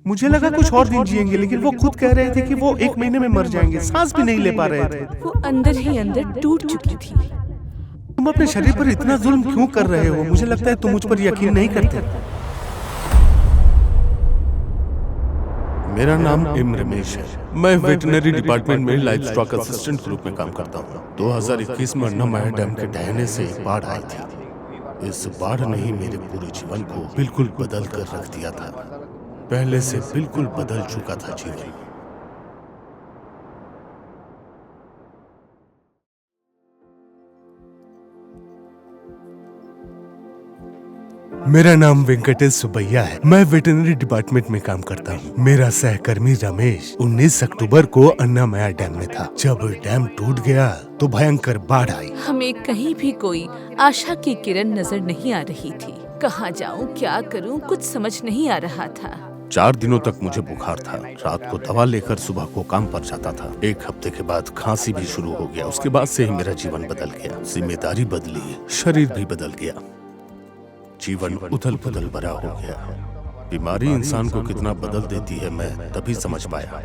मुझे लगा कुछ और दिन जिएंगे, लेकिन वो खुद कह रहे थे कि वो 1 महीने में मर जाएंगे। सांस भी नहीं ले पा रहे थे। वो अंदर ही अंदर टूट चुकी थी। तुम अपने शरीर पर इतना जुल्म क्यों कर रहे हो? मुझे लगता है तुम मुझ पर यकीन नहीं करते। मेरा नाम एम रमेश है। मैं वेटनरी डिपार्टमेंट में लाइफ स्टॉक असिस्टेंट के रूप में काम करता हूँ। 2021 में अन्नामय डैम के ढहने से बाढ़ आई थी। इस बाढ़ ने ही मेरे पूरे जीवन को बिल्कुल बदल कर रख दिया था। पहले से बिल्कुल बदल चुका था जीवन। मेरा नाम वेंकटेश सुबैया है। मैं वेटरनरी डिपार्टमेंट में काम करता हूँ। मेरा सहकर्मी रमेश 19 अक्टूबर को अन्नामय डैम में था। जब डैम टूट गया तो भयंकर बाढ़ आई। हमें कहीं भी कोई आशा की किरण नजर नहीं आ रही थी। कहाँ जाऊँ, क्या करूँ, कुछ समझ नहीं आ रहा था। 4 दिनों तक मुझे बुखार था। रात को दवा लेकर सुबह को काम पर जाता था। 1 हफ्ते के बाद खांसी भी शुरू हो गया। उसके बाद से ही मेरा जीवन बदल गया। जिम्मेदारी बदली, शरीर भी बदल गया। जीवन उथल पुथल भरा हो गया। बीमारी इंसान को कितना बदल देती है मैं तभी समझ पाया।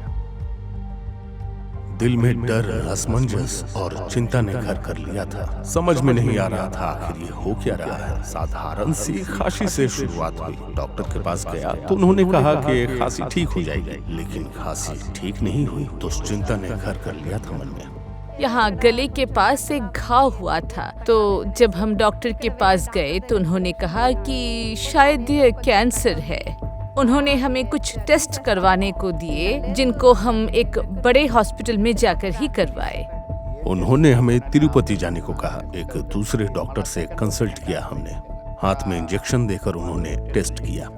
दिल में डर, असमंजस और चिंता ने घर कर लिया था। समझ में नहीं आ रहा था आखिर ये हो क्या रहा है। साधारण सी खांसी से शुरुआत हुई। डॉक्टर के पास गया तो उन्होंने कहा कि खांसी ठीक हो जाएगी, लेकिन खांसी ठीक नहीं हुई। तो चिंता ने घर कर लिया था मन में। यहाँ गले के पास एक घाव हुआ था। तो जब हम डॉक्टर के पास गए तो उन्होंने कहा कि शायद ये कैंसर है। उन्होंने हमें कुछ टेस्ट करवाने को दिए, जिनको हम एक बड़े हॉस्पिटल में जाकर ही करवाए। उन्होंने हमें तिरुपति जाने को कहा। एक दूसरे डॉक्टर से कंसल्ट किया हमने। हाथ में इंजेक्शन देकर उन्होंने टेस्ट किया।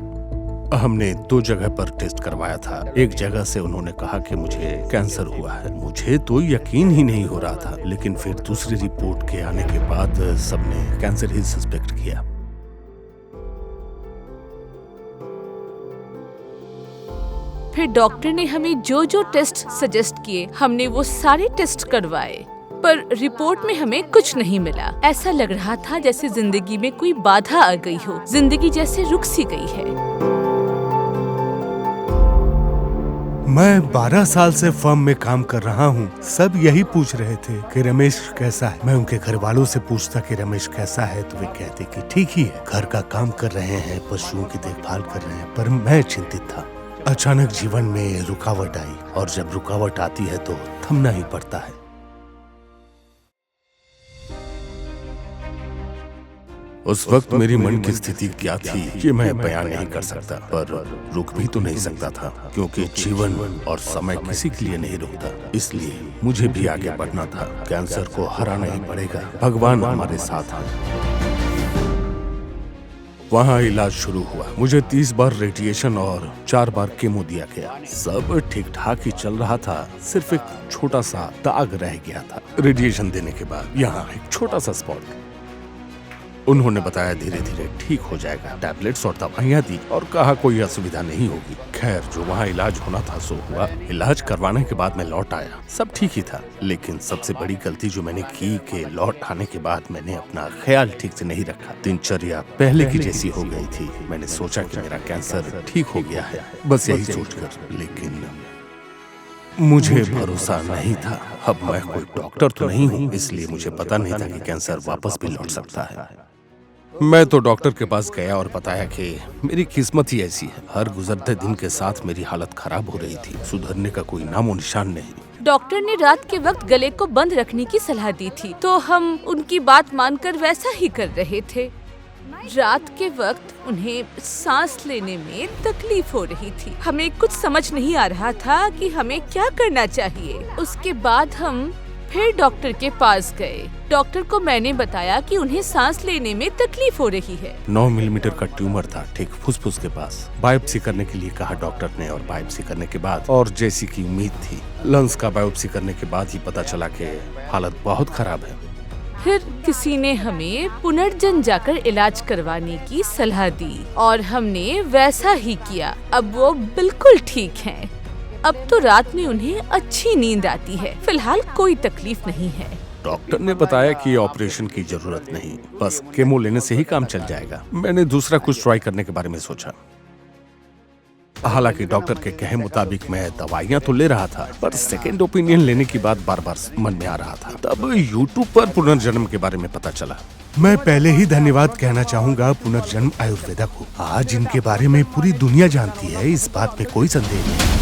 हमने 2 जगह पर टेस्ट करवाया था। एक जगह से उन्होंने कहा कि मुझे कैंसर हुआ है। मुझे तो यकीन ही नहीं हो रहा था, लेकिन फिर दूसरी रिपोर्ट के आने के बाद सबने कैंसर ही सस्पेक्ट किया। फिर डॉक्टर ने हमें जो जो टेस्ट सजेस्ट किए, हमने वो सारे टेस्ट करवाए, पर रिपोर्ट में हमें कुछ नहीं मिला। ऐसा लग रहा था जैसे जिंदगी में कोई बाधा आ गई हो। जिंदगी जैसे रुक सी गई है। मैं 12 साल से फर्म में काम कर रहा हूँ। सब यही पूछ रहे थे कि रमेश कैसा है। मैं उनके घर वालों से पूछता कि रमेश कैसा है, तो वे कहते कि ठीक ही है, घर का काम कर रहे हैं, पशुओं की देखभाल कर रहे हैं। पर मैं चिंतित था। अचानक जीवन में रुकावट आई, और जब रुकावट आती है तो थमना ही पड़ता है। उस वक्त मेरी मन की स्थिति क्या थी ये मैं बयान नहीं कर सकता, पर रुक भी तो नहीं सकता था, क्योंकि जीवन और समय किसी के लिए नहीं रुकता। इसलिए मुझे भी आगे बढ़ना था। कैंसर को हराना ही पड़ेगा। भगवान हमारे साथ हैं। वहाँ इलाज शुरू हुआ। मुझे 30 बार रेडिएशन और 4 बार केमो दिया गया। सब ठीक ठाक ही चल रहा था। सिर्फ एक छोटा सा दाग रह गया था। रेडिएशन देने के बाद यहाँ एक छोटा सा स्पॉट। उन्होंने बताया धीरे धीरे ठीक हो जाएगा। टैबलेट्स और दवाइयाँ दी और कहा कोई असुविधा नहीं होगी। खैर, जो वहाँ इलाज होना था सो हुआ। इलाज करवाने के बाद मैं लौट आया। सब ठीक ही था, लेकिन सबसे बड़ी गलती जो मैंने की कि लौट आने के बाद मैंने अपना ख्याल ठीक से नहीं रखा। दिनचर्या पहले की जैसी हो गई थी। मैंने सोचा कि मेरा कैंसर ठीक हो गया है, बस यही सोचकर। लेकिन मुझे भरोसा नहीं था। अब मैं कोई डॉक्टर तो नहीं हूँ, इसलिए मुझे पता नहीं था कि कैंसर वापस भी लौट सकता है। मैं तो डॉक्टर के पास गया और बताया कि मेरी किस्मत ही ऐसी है। हर गुजरते दिन के साथ मेरी हालत खराब हो रही थी। सुधरने का कोई नामो निशान नहीं। डॉक्टर ने रात के वक्त गले को बंद रखने की सलाह दी थी, तो हम उनकी बात मानकर वैसा ही कर रहे थे। रात के वक्त उन्हें सांस लेने में तकलीफ हो रही थी। हमें कुछ समझ नहीं आ रहा था कि हमें क्या करना चाहिए। उसके बाद हम फिर डॉक्टर के पास गए। डॉक्टर को मैंने बताया कि उन्हें सांस लेने में तकलीफ हो रही है। 9 मिलीमीटर का ट्यूमर था, ठीक फुसफुस के पास। बायोप्सी करने के लिए कहा डॉक्टर ने, और बायोप्सी करने के बाद, और जैसी की उम्मीद थी, लंग्स का बायोप्सी करने के बाद ही पता चला कि हालत बहुत खराब है। फिर किसी ने हमें पुनर्जन्म जाकर इलाज करवाने की सलाह दी और हमने वैसा ही किया। अब वो बिल्कुल ठीक हैं। अब तो रात में उन्हें अच्छी नींद आती है। फिलहाल कोई तकलीफ नहीं है। डॉक्टर ने बताया कि ऑपरेशन की जरूरत नहीं, बस केमो लेने से ही काम चल जाएगा। मैंने दूसरा कुछ ट्राई करने के बारे में सोचा। हालांकि डॉक्टर के कहे मुताबिक मैं दवाइयाँ तो ले रहा था, पर सेकेंड ओपिनियन लेने की बात बार बार मन में आ रहा था। तब यूट्यूब पर पुनर्जन्म के बारे में पता चला। मैं पहले ही धन्यवाद कहना चाहूँगा पुनर्जन्म आयुर्वेदा को। आज इनके बारे में पूरी दुनिया जानती है, इस बात में कोई संदेह नहीं।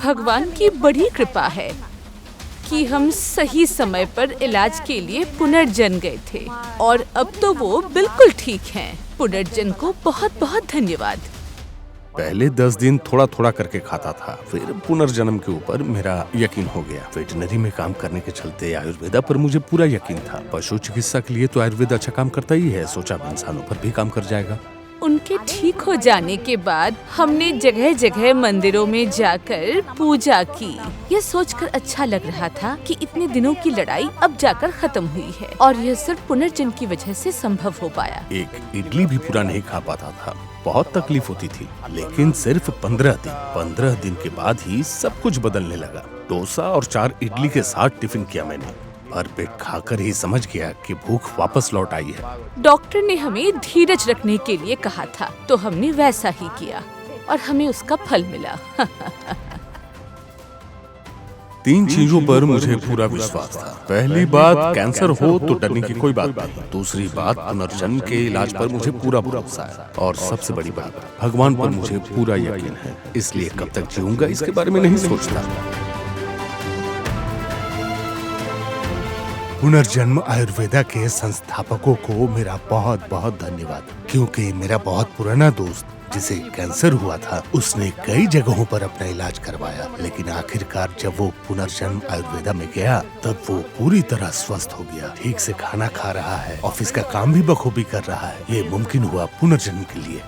भगवान की बड़ी कृपा है कि हम सही समय पर इलाज के लिए पुनर्जन्म गए थे और अब तो वो बिल्कुल ठीक हैं। पुनर्जन्म को बहुत बहुत धन्यवाद। पहले 10 दिन थोड़ा थोड़ा करके खाता था, फिर पुनर्जन्म के ऊपर मेरा यकीन हो गया। वेटनरी में काम करने के चलते आयुर्वेदा पर मुझे पूरा यकीन था। पशु चिकित्सा के लिए तो आयुर्वेद अच्छा काम करता ही है, सोचा अब इंसानों पर भी काम कर जाएगा। उनके ठीक हो जाने के बाद हमने जगह जगह मंदिरों में जाकर पूजा की। यह सोचकर अच्छा लग रहा था कि इतने दिनों की लड़ाई अब जाकर खत्म हुई है और यह सिर्फ पुनर्जन्म की वजह से संभव हो पाया। एक इडली भी पूरा नहीं खा पाता था, बहुत तकलीफ होती थी, लेकिन सिर्फ 15 दिन के बाद ही सब कुछ बदलने लगा। डोसा और 4 इडली के साथ टिफिन किया मैंने, और पेट खाकर ही समझ गया कि भूख वापस लौट आई है। डॉक्टर ने हमें धीरज रखने के लिए कहा था, तो हमने वैसा ही किया और हमें उसका फल मिला। 3 चीजों पर मुझे पूरा विश्वास था। पहली बात, कैंसर हो तो डरने की कोई बात नहीं। दूसरी बात, पुनर्जन्म के इलाज पर मुझे पूरा भरोसा है। और सबसे बड़ी बात, भगवान पर मुझे पूरा यकीन है। इसलिए कब तक जीऊंगा इसके बारे में नहीं सोचता। पुनर्जन्म आयुर्वेदा के संस्थापकों को मेरा बहुत बहुत धन्यवाद, क्योंकि मेरा बहुत पुराना दोस्त जिसे कैंसर हुआ था, उसने कई जगहों पर अपना इलाज करवाया, लेकिन आखिरकार जब वो पुनर्जन्म आयुर्वेदा में गया तब वो पूरी तरह स्वस्थ हो गया, ठीक से खाना खा रहा है, ऑफिस का काम भी बखूबी कर रहा है। ये मुमकिन हुआ पुनर्जन्म के लिए।